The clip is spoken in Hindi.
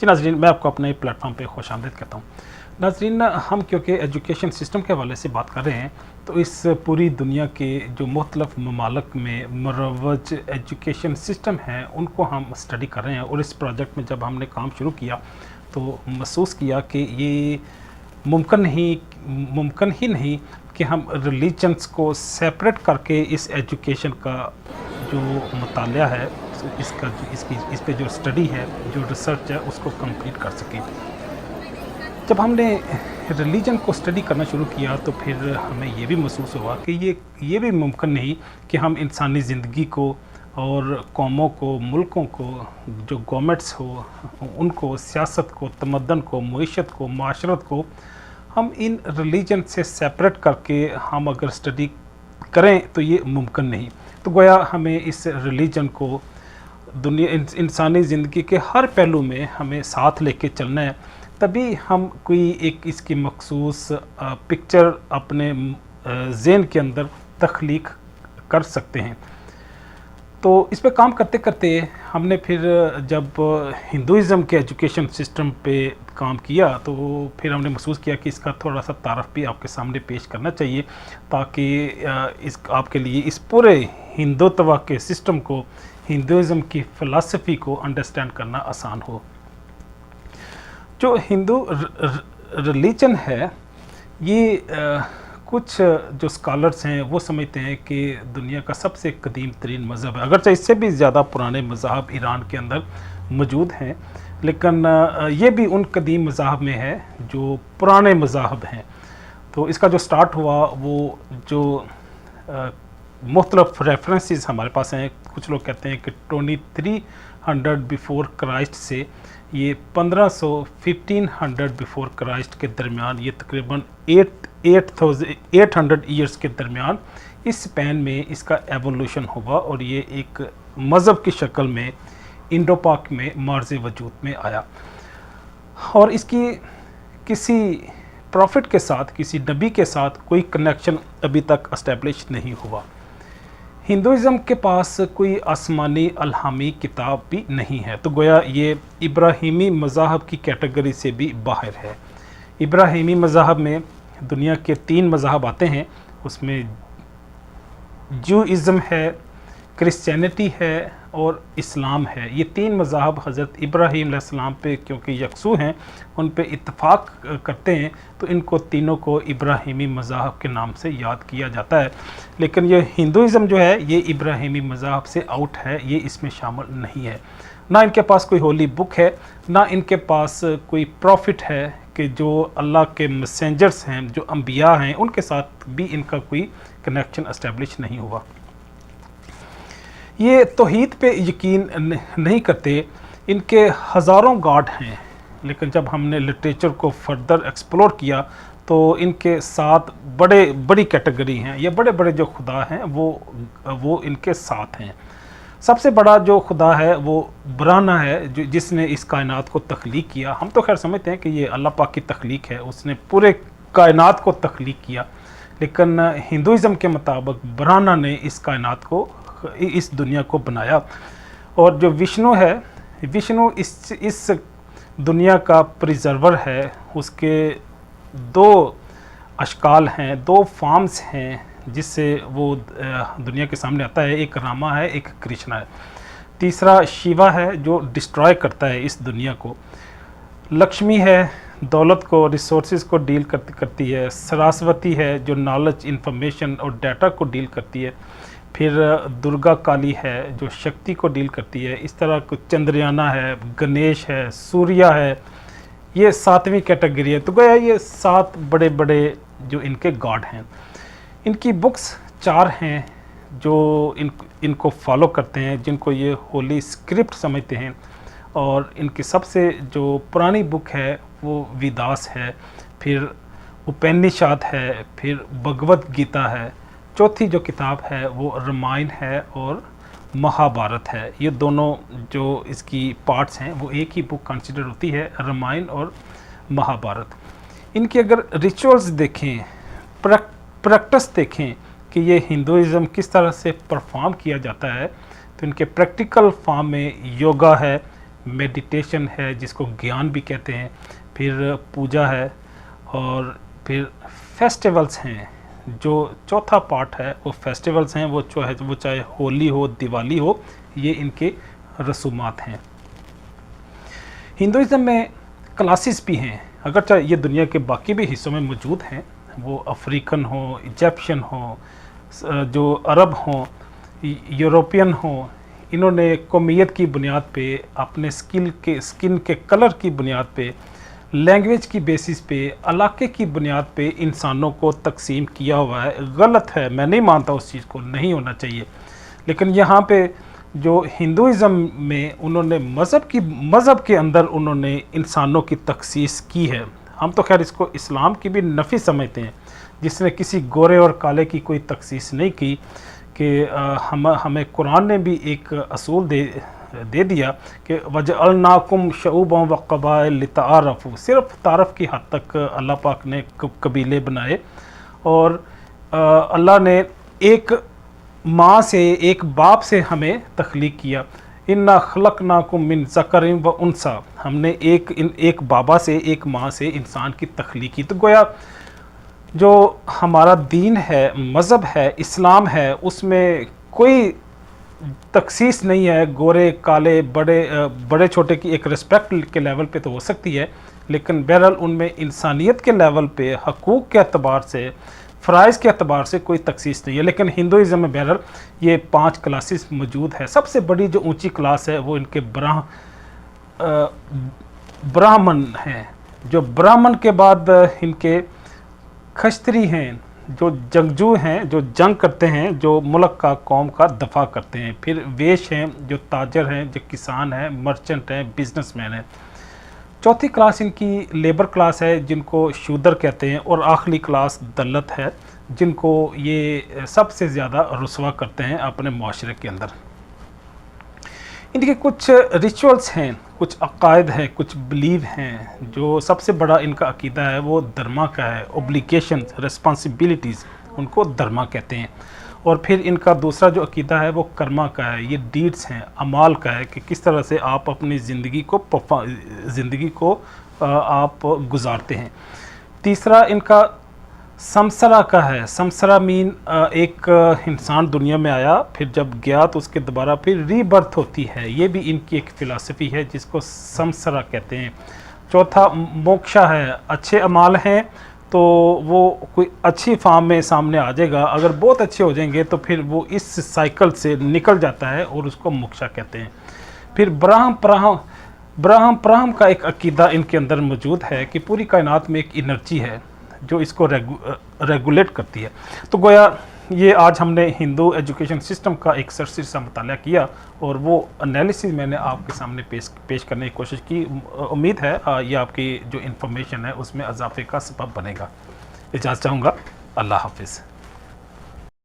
जी नाज़रीन, मैं आपको अपने प्लेटफॉर्म पे खुशामदीद कहता हूँ। नाज़रीन, हम क्योंकि एजुकेशन सिस्टम के हवाले से बात कर रहे हैं, तो इस पूरी दुनिया के जो मुख्तलिफ़ ममालिक में मुरव्वज एजुकेशन सिस्टम हैं, उनको हम स्टडी कर रहे हैं। और इस प्रोजेक्ट में जब हमने काम शुरू किया तो महसूस किया कि ये मुमकिन ही नहीं कि हम रिलीजन्स को सेपरेट करके इस एजुकेशन का जो मुतालिया है, इस पे जो स्टडी है, जो रिसर्च है, उसको कंप्लीट कर सकें। जब हमने रिलीजन को स्टडी करना शुरू किया तो फिर हमें ये भी महसूस हुआ कि ये भी मुमकिन नहीं कि हम इंसानी ज़िंदगी को और कौमों को, मुल्कों को, जो गवर्नमेंट्स हो, उनको, सियासत को, तमद्दन को, मईशत को, माशरत को हम इन रिलीजन से सेपरेट करके हम अगर स्टडी करें तो ये मुमकिन नहीं। तो गोया हमें इस रिलीजन को दुनिया इंसानी ज़िंदगी के हर पहलू में हमें साथ लेके चलना है, तभी हम कोई एक इसकी मखसूस पिक्चर अपने ज़हन के अंदर तख्लीक कर सकते हैं। तो इस पे काम करते करते हमने फिर जब हिंदुइज़्म के एजुकेशन सिस्टम पे काम किया तो फिर हमने महसूस किया कि इसका थोड़ा सा तारफ़ भी आपके सामने पेश करना चाहिए, ताकि इस आपके लिए इस पूरे हिंदुत्व के सिस्टम को, हिंदुइज़्म की फ़िलासफ़ी को अंडरस्टैंड करना आसान हो। जो हिंदू रिलीजन है, ये कुछ जो स्कॉलर्स हैं वो समझते हैं कि दुनिया का सबसे कदीम तरीन मज़हब है। अगरचे इससे भी ज़्यादा पुराने मज़हब ईरान के अंदर मौजूद हैं, लेकिन ये भी उन कदीम मज़हब में है जो पुराने मज़हब हैं। तो इसका जो स्टार्ट हुआ, वो जो मुख्तलिफ़ रेफरेंसेस हमारे पास हैं, कुछ लोग कहते हैं कि 2300 बिफोर क्राइस्ट से ये 1500 बिफोर क्राइस्ट के दरमियान, ये तकरीबन 800 ईयर्स के दरमियान इस स्पैन में इसका एवोल्यूशन हुआ और ये एक मज़हब की शक्ल में इंडो पाक में मार्ज़ वजूद में आया। और इसकी किसी प्रॉफिट के साथ, किसी नबी के साथ कोई कनेक्शन अभी तक एस्टेब्लिश नहीं हुआ। हिंदुइज़्म के पास कोई आसमानी अल्हामी किताब भी नहीं है, तो गोया ये इब्राहिमी मज़हब की कैटेगरी से भी बाहर है। इब्राहिमी मज़हब में दुनिया के 3 मज़हब आते हैं, उसमें ज्यूइज़्म है, क्रिश्चियनिटी है और इस्लाम है। ये 3 मज़हब हज़रत इब्राहीम अलैहिस्सलाम पे क्योंकि यकसू हैं, उन पे इत्तफ़ाक़ करते हैं, तो इनको तीनों को इब्राहिमी मज़हब के नाम से याद किया जाता है। लेकिन ये हिंदुइज़्म जो है, ये इब्राहिमी मज़हब से आउट है, ये इसमें शामिल नहीं है। ना इनके पास कोई होली बुक है, ना इनके पास कोई प्रॉफिट है कि जो अल्लाह के मैसेंजर्स हैं, जो अंबिया हैं, उनके साथ भी इनका कोई कनेक्शन एस्टेब्लिश नहीं हुआ। ये तौहीद पे यकीन नहीं करते। इनके हज़ारों गॉड हैं, लेकिन जब हमने लिटरेचर को फर्दर एक्सप्लोर किया तो इनके 7 बड़ी कैटेगरी हैं। ये बड़े बड़े जो खुदा हैं वो इनके 7 हैं। सबसे बड़ा जो खुदा है वो बराना है, जिसने इस कायनात को तख्लीक किया। हम तो खैर समझते हैं कि ये अल्लाह पाक की तख्लीक है, उसने पूरे कायनात को तख्लीक किया, लेकिन हिंदुइज़्म के मुताबिक बराना ने इस कायनात को, इस दुनिया को बनाया। और जो विष्णु है, विष्णु इस दुनिया का प्रिजर्वर है। उसके 2 अशकाल हैं, 2 फॉर्म्स हैं जिससे वो दुनिया के सामने आता है। एक रामा है, एक कृष्णा है। तीसरा शिवा है जो डिस्ट्रॉय करता है इस दुनिया को। लक्ष्मी है, दौलत को, रिसोर्सेज को डील करती है। सरस्वती है जो नॉलेज, इंफॉर्मेशन और डाटा को डील करती है। फिर दुर्गा काली है जो शक्ति को डील करती है। इस तरह को चंद्रयाना है, गणेश है, सूर्या है। ये 7वीं कैटेगरी है। तो गया ये 7 बड़े बड़े जो इनके गॉड हैं। इनकी बुक्स 4 हैं जो इनको फॉलो करते हैं, जिनको ये होली स्क्रिप्ट समझते हैं। और इनकी सबसे जो पुरानी बुक है वो वेदास है, फिर उपनिषद है, फिर भगवत गीता है। चौथी जो किताब है वो रामायण है और महाभारत है। ये दोनों जो इसकी पार्ट्स हैं वो एक ही बुक कंसिडर होती है, रामायण और महाभारत। इनके अगर रिचुअल्स देखें, प्रैक्टिस देखें कि ये हिंदुइज़्म किस तरह से परफॉर्म किया जाता है, तो इनके प्रैक्टिकल फॉर्म में योगा है, मेडिटेशन है जिसको ज्ञान भी कहते हैं, फिर पूजा है, और फिर फेस्टिवल्स हैं। जो चौथा पार्ट है वो फेस्टिवल्स हैं, वो चाहे होली हो, दिवाली हो, ये इनके रसूमात हैं। हिंदुइज़्म में क्लासेस भी हैं, अगर चाहे ये दुनिया के बाकी भी हिस्सों में मौजूद हैं, वो अफ्रीकन हो, इजिप्शियन हो, जो अरब हों, यूरोपियन हों, इन्होंने कौमियत की बुनियाद पे, अपने स्किन के कलर की बुनियाद पे, लैंग्वेज की बेसिस पे, इलाके की बुनियाद पे इंसानों को तकसीम किया हुआ है। गलत है, मैं नहीं मानता उस चीज़ को, नहीं होना चाहिए। लेकिन यहाँ पे जो हिंदुइज़्म में उन्होंने मज़हब के अंदर उन्होंने इंसानों की तखसीस की है। हम तो खैर इसको इस्लाम की भी नफ़ी समझते हैं, जिसने किसी गोरे और काले की कोई तखसीस नहीं की, कि हमें कुरान ने भी एक असूल दे दिया कि वजअलनाकुम शऊबन व क़बाइल लिताअरफ़ू, सिर्फ तारफ़ की हद तक अल्लाह पाक ने कबीले बनाए, और अल्लाह ने एक माँ से, एक बाप से हमें तख्लीक किया। इन्ना खलक़नाकुम मिन ज़करिन व उन्सा, हमने एक बाबा से, एक माँ से इंसान की तख्लीक की। तो गोया जो हमारा दीन है, मज़हब है, इस्लाम है, उसमें कोई तखसीस नहीं है। गोरे काले, बड़े छोटे की एक रिस्पेक्ट के लेवल पे तो हो सकती है, लेकिन बहरहाल उनमें इंसानियत के लेवल पे, हकूक़ के अतबार से, फ़राइज़ के अतबार से कोई तखसीस नहीं है। लेकिन हिंदुइज़्म में बहरहाल ये 5 क्लासेस मौजूद है। सबसे बड़ी जो ऊंची क्लास है वो इनके ब्राह्मण हैं। जो ब्राह्मण के बाद इनके खश्तरी हैं, जो जंगजू हैं, जो जंग करते हैं, जो मुल्क का, कौम का दफा करते हैं। फिर वेश हैं, जो ताजर हैं, जो किसान हैं, मर्चेंट हैं, बिजनेसमैन हैं। चौथी क्लास इनकी लेबर क्लास है, जिनको शूदर कहते हैं, और आखिरी क्लास दल्लत है, जिनको ये सबसे ज़्यादा रुसवा करते हैं अपने माशरे के अंदर। इनके कुछ रिचुअल्स हैं, कुछ अकायद हैं, कुछ बिलीव हैं। जो सबसे बड़ा इनका अकीदा है वो धर्मा का है, ओब्लिगेशन, रिस्पॉन्सिबिलिटीज़, उनको धर्मा कहते हैं। और फिर इनका दूसरा जो अकीदा है वो कर्मा का है, ये डीड्स हैं, अमाल का है, कि किस तरह से आप अपनी ज़िंदगी को आप गुजारते हैं। तीसरा इनका समसरा का है। समसरा मीन एक इंसान दुनिया में आया, फिर जब गया तो उसके दोबारा फिर रीबर्थ होती है। ये भी इनकी एक फ़िलासफ़ी है जिसको समसरा कहते हैं। चौथा मोक्षा है, अच्छे अमाल हैं तो वो कोई अच्छी फॉर्म में सामने आ जाएगा, अगर बहुत अच्छे हो जाएंगे तो फिर वो इस साइकिल से निकल जाता है और उसको मोक्षा कहते हैं। फिर ब्राह्म का एक अकीदा इनके अंदर मौजूद है कि पूरी कायनात में एक एनर्जी है जो इसको रेगुलेट करती है। तो गोया ये आज हमने हिंदू एजुकेशन सिस्टम का एक सरसरी सा मुताला किया, और वो एनालिसिस मैंने आपके सामने पेश करने की कोशिश की। उम्मीद है ये आपकी जो इन्फॉर्मेशन है उसमें इजाफे का सबब बनेगा। इजाज़त चाहूँगा। अल्लाह हाफिज़।